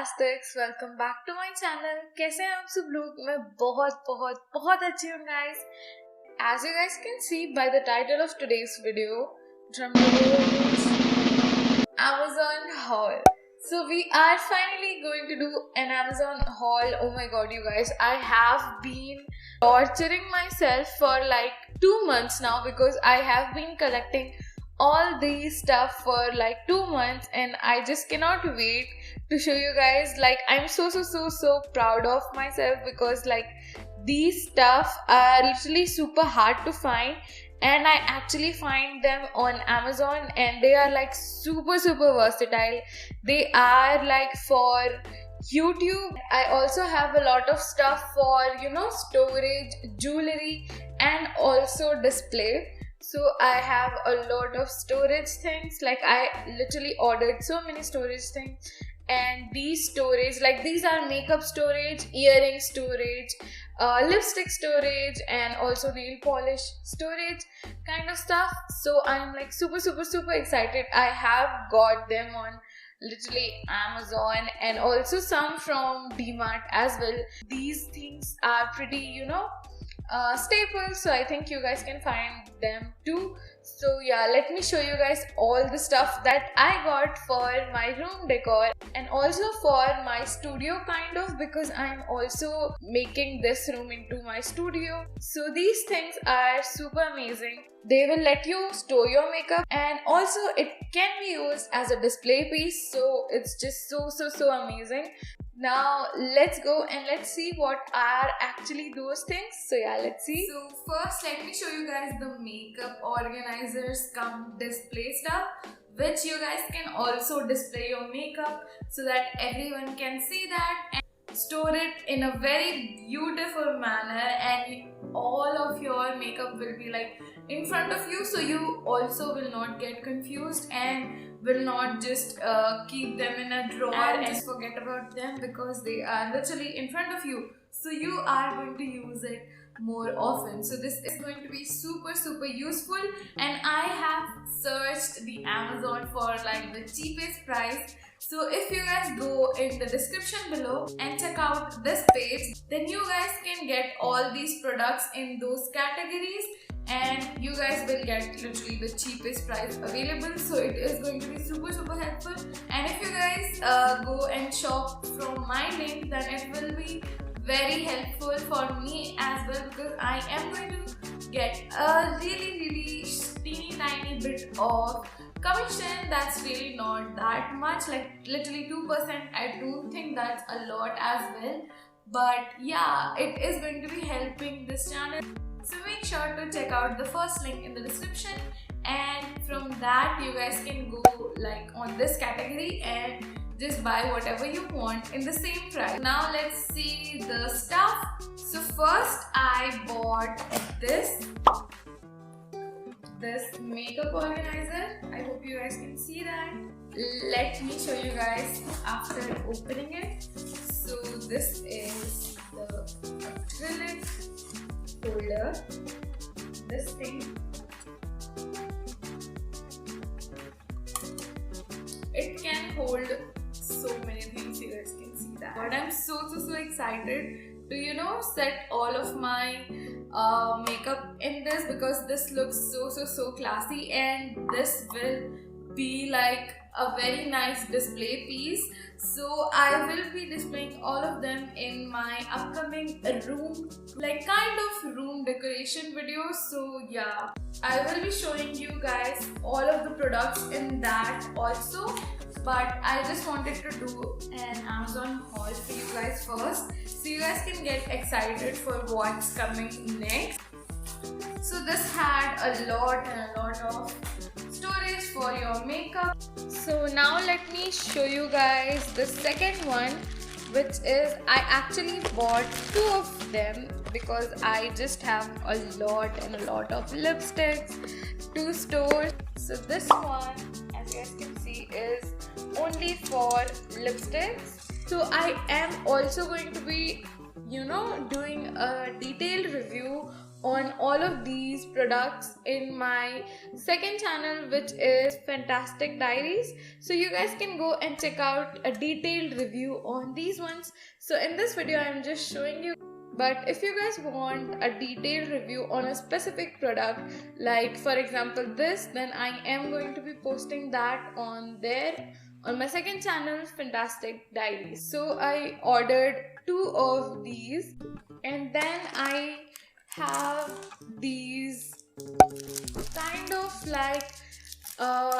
फैंटास्टिक्स welcome back to my channel. कैसे हैं आप सब लोग? मैं बहुत बहुत बहुत अच्छी हूँ guys. As you guys can see by the title of today's video, drum roll, Amazon haul. So we are finally going to do an Amazon haul. Oh my god, you guys, I have been torturing myself for like 2 months now because I have been collecting all these stuff for like 2 months and I just cannot wait to show you guys. Like, I'm so proud of myself because like these stuff are literally super hard to find and I actually find them on Amazon and they are like super versatile. They are like for YouTube. I also have a lot of stuff for storage, jewelry and also display. So I have a lot of storage things. Like, I literally ordered so many storage things, and these storage, like, these are makeup storage, earring storage, lipstick storage and also nail polish storage kind of stuff. So I'm like super excited. I have got them on literally Amazon and also some from DMart as well. These things are pretty staples, so I think you guys can find them too. So yeah, let me show you guys all the stuff that I got for my room decor and also for my studio kind of, because I'm also making this room into my studio. So these things are super amazing. They will let you store your makeup and also it can be used as a display piece. So it's just so amazing. Now let's go and let's see what are actually those things. So yeah, let's see. So first let me show you guys the makeup organizers come display stuff, which you guys can also display your makeup so that everyone can see that and store it in a very beautiful manner, and all of your makeup will be like in front of you, so you also will not get confused and will not just keep them in a drawer and just forget about them, because they are literally in front of you, so you are going to use it more often. So this is going to be super useful, and I have searched the Amazon for like the cheapest price. So if you guys go in the description below and check out this page, then you guys can get all these products in those categories and you guys will get literally the cheapest price available. So it is going to be super helpful, and if you guys go and shop from my link, then it will be very helpful for me as well, because I am going to get a really teeny tiny bit of commission. That's really not that much, like literally 2%. I don't think that's a lot as well, but yeah, it is going to be helping this channel. So make sure to check out the first link in the description, and from that you guys can go like on this category and just buy whatever you want in the same price. Now let's see the stuff. So first I bought this makeup organizer. I hope you guys can see that. Let me show you guys after opening it. So this is the acrylic holder. This thing, it can hold so many things, you guys can see that. But I'm so excited to set all of my makeup in this, because this looks so classy, and this will be like a very nice display piece. So I will be displaying all of them in my upcoming room, like kind of room decoration videos. So yeah, I will be showing you guys all of the products in that also, but I just wanted to do an Amazon haul for you guys first, so you guys can get excited for what's coming next. So this had a lot of storage for your makeup. So now let me show you guys the second one, which is, I actually bought 2 of them because I just have a lot of lipsticks to store. So this one, as you guys can see, is only for lipsticks. So I am also going to be doing a detailed review on all of these products in my second channel, which is Fantastic Diaries. So you guys can go and check out a detailed review on these ones. So in this video I'm just showing you, but if you guys want a detailed review on a specific product, like for example this, then I am going to be posting that on there on my second channel, Fantastic Diaries. So I ordered 2 of these, and then I have these kind of like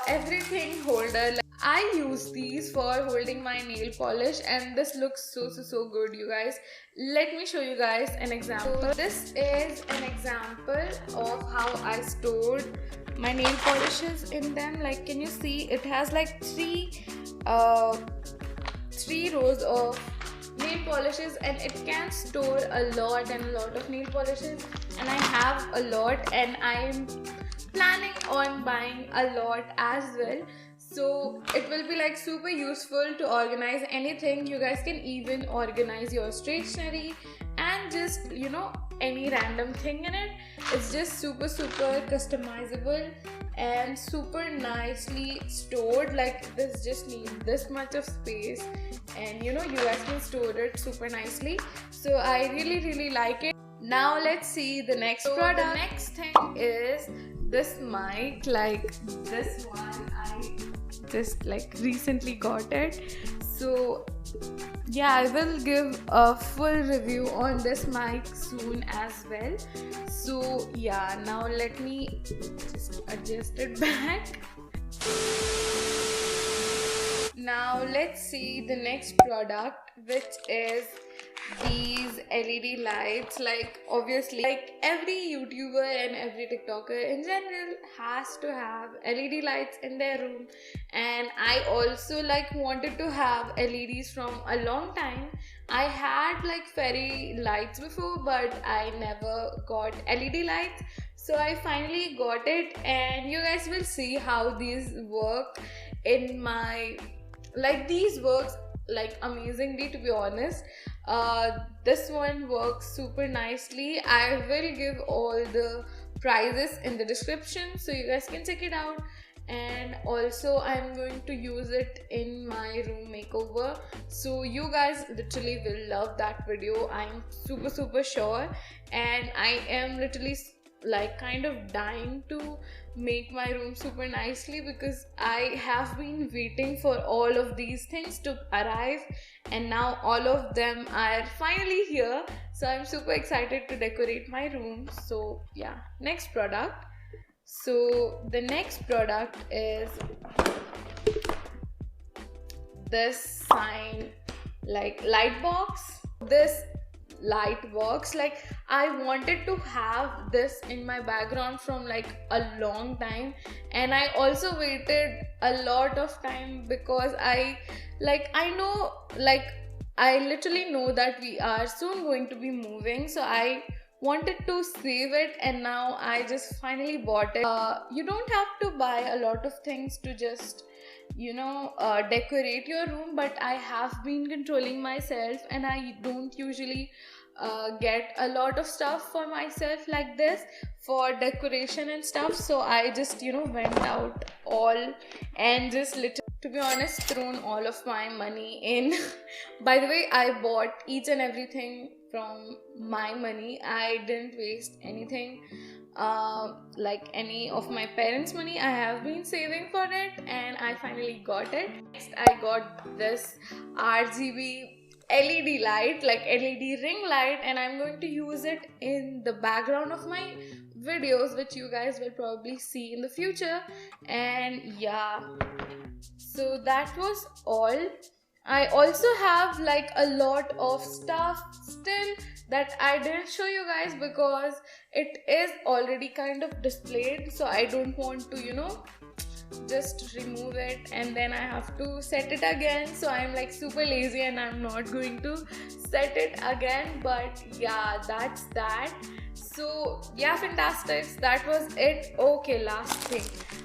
everything holder. Like, I use these for holding my nail polish, and this looks so good, you guys. Let me show you guys an example. So this is an example of how I stored my nail polishes in them. Like, can you see it has like three rows of nail polishes, and it can store a lot of nail polishes, and I have a lot, and I'm planning on buying a lot as well. So it will be like super useful to organize anything. You guys can even organize your stationery and just any random thing in it. It's just super customizable and super nicely stored. Like, this just needs this much of space, and you guys can store it super nicely. So I really like it. Now let's see the next product. The next thing is this mic. Like, this one I just like recently got it. So yeah, I will give a full review on this mic soon as well. So yeah, now let me just adjust it back. Now let's see the next product, which is these LED lights. Like, obviously, like every YouTuber and every TikToker in general has to have LED lights in their room, and I also like wanted to have LEDs from a long time. I had like fairy lights before, but I never got LED lights. So I finally got it, and you guys will see how these work in my, like, these works like amazingly, to be honest. This one works super nicely. I will give all the prices in the description so you guys can check it out, and also I'm going to use it in my room makeover, so you guys literally will love that video. I'm super sure, and I am literally like kind of dying to make my room super nicely, because I have been waiting for all of these things to arrive, and now all of them are finally here. So I'm super excited to decorate my room. So yeah, next product. So the next product is this sign, like light box. This light box, like I wanted to have this in my background from like a long time, and I also waited a lot of time because I know, like I literally know that we are soon going to be moving, so I wanted to save it, and now I just finally bought it. You don't have to buy a lot of things to just decorate your room, but I have been controlling myself, and I don't usually get a lot of stuff for myself like this for decoration and stuff. So I just went out all and just literally, to be honest, thrown all of my money in. By the way, I bought each and everything from my money. I didn't waste anything, like any of my parents' money. I have been saving for it, and I finally got it. Next, I got this RGB LED light, like LED ring light, and I'm going to use it in the background of my videos, which you guys will probably see in the future. And yeah, so that was all. I also have like a lot of stuff still that I didn't show you guys because it is already kind of displayed, so I don't want to just remove it and then I have to set it again. So I'm like super lazy and I'm not going to set it again. But yeah, that's that. So yeah, fantastic, that was it. Okay, last thing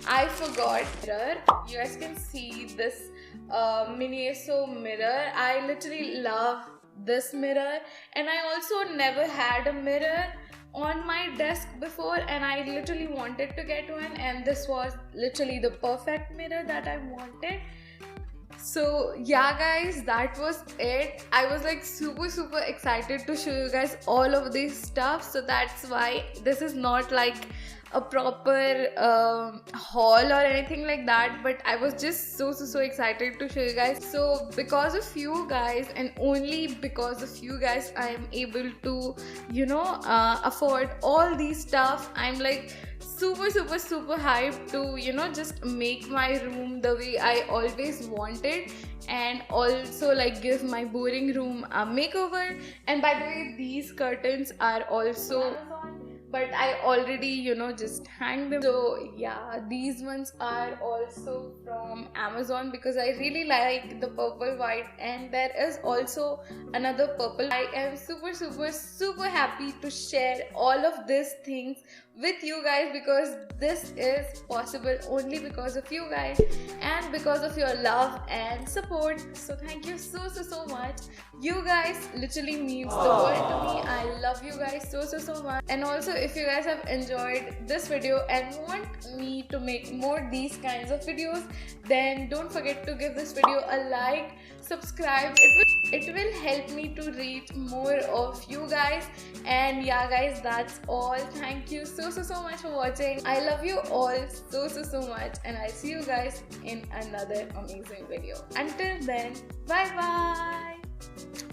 I forgot, mirror. You guys can see this mini ESO mirror. I literally love this mirror, and I also never had a mirror on my desk before, and I literally wanted to get one, and this was literally the perfect mirror that I wanted. So yeah guys, that was it. I was like super excited to show you guys all of this stuff, so that's why this is not like a proper haul or anything like that, but I was just so excited to show you guys. So because of you guys, and only because of you guys, I am able to afford all these stuff. I'm like super hyped to just make my room the way I always wanted, and also like give my boring room a makeover. And by the way, these curtains are also Amazon, but I already just hang them. So yeah, these ones are also from Amazon because I really like the purple white, and there is also another purple. I am super happy to share all of these things with you guys, because this is possible only because of you guys and because of your love and support. So thank you so much. You guys literally means the world to me. I love you guys so much. And also, if you guys have enjoyed this video and want me to make more these kinds of videos, then don't forget to give this video a like, subscribe. It will help me to reach more of you guys. And yeah guys, that's all. Thank you so much for watching. I love you all so much, and I'll see you guys in another amazing video. Until then, bye bye.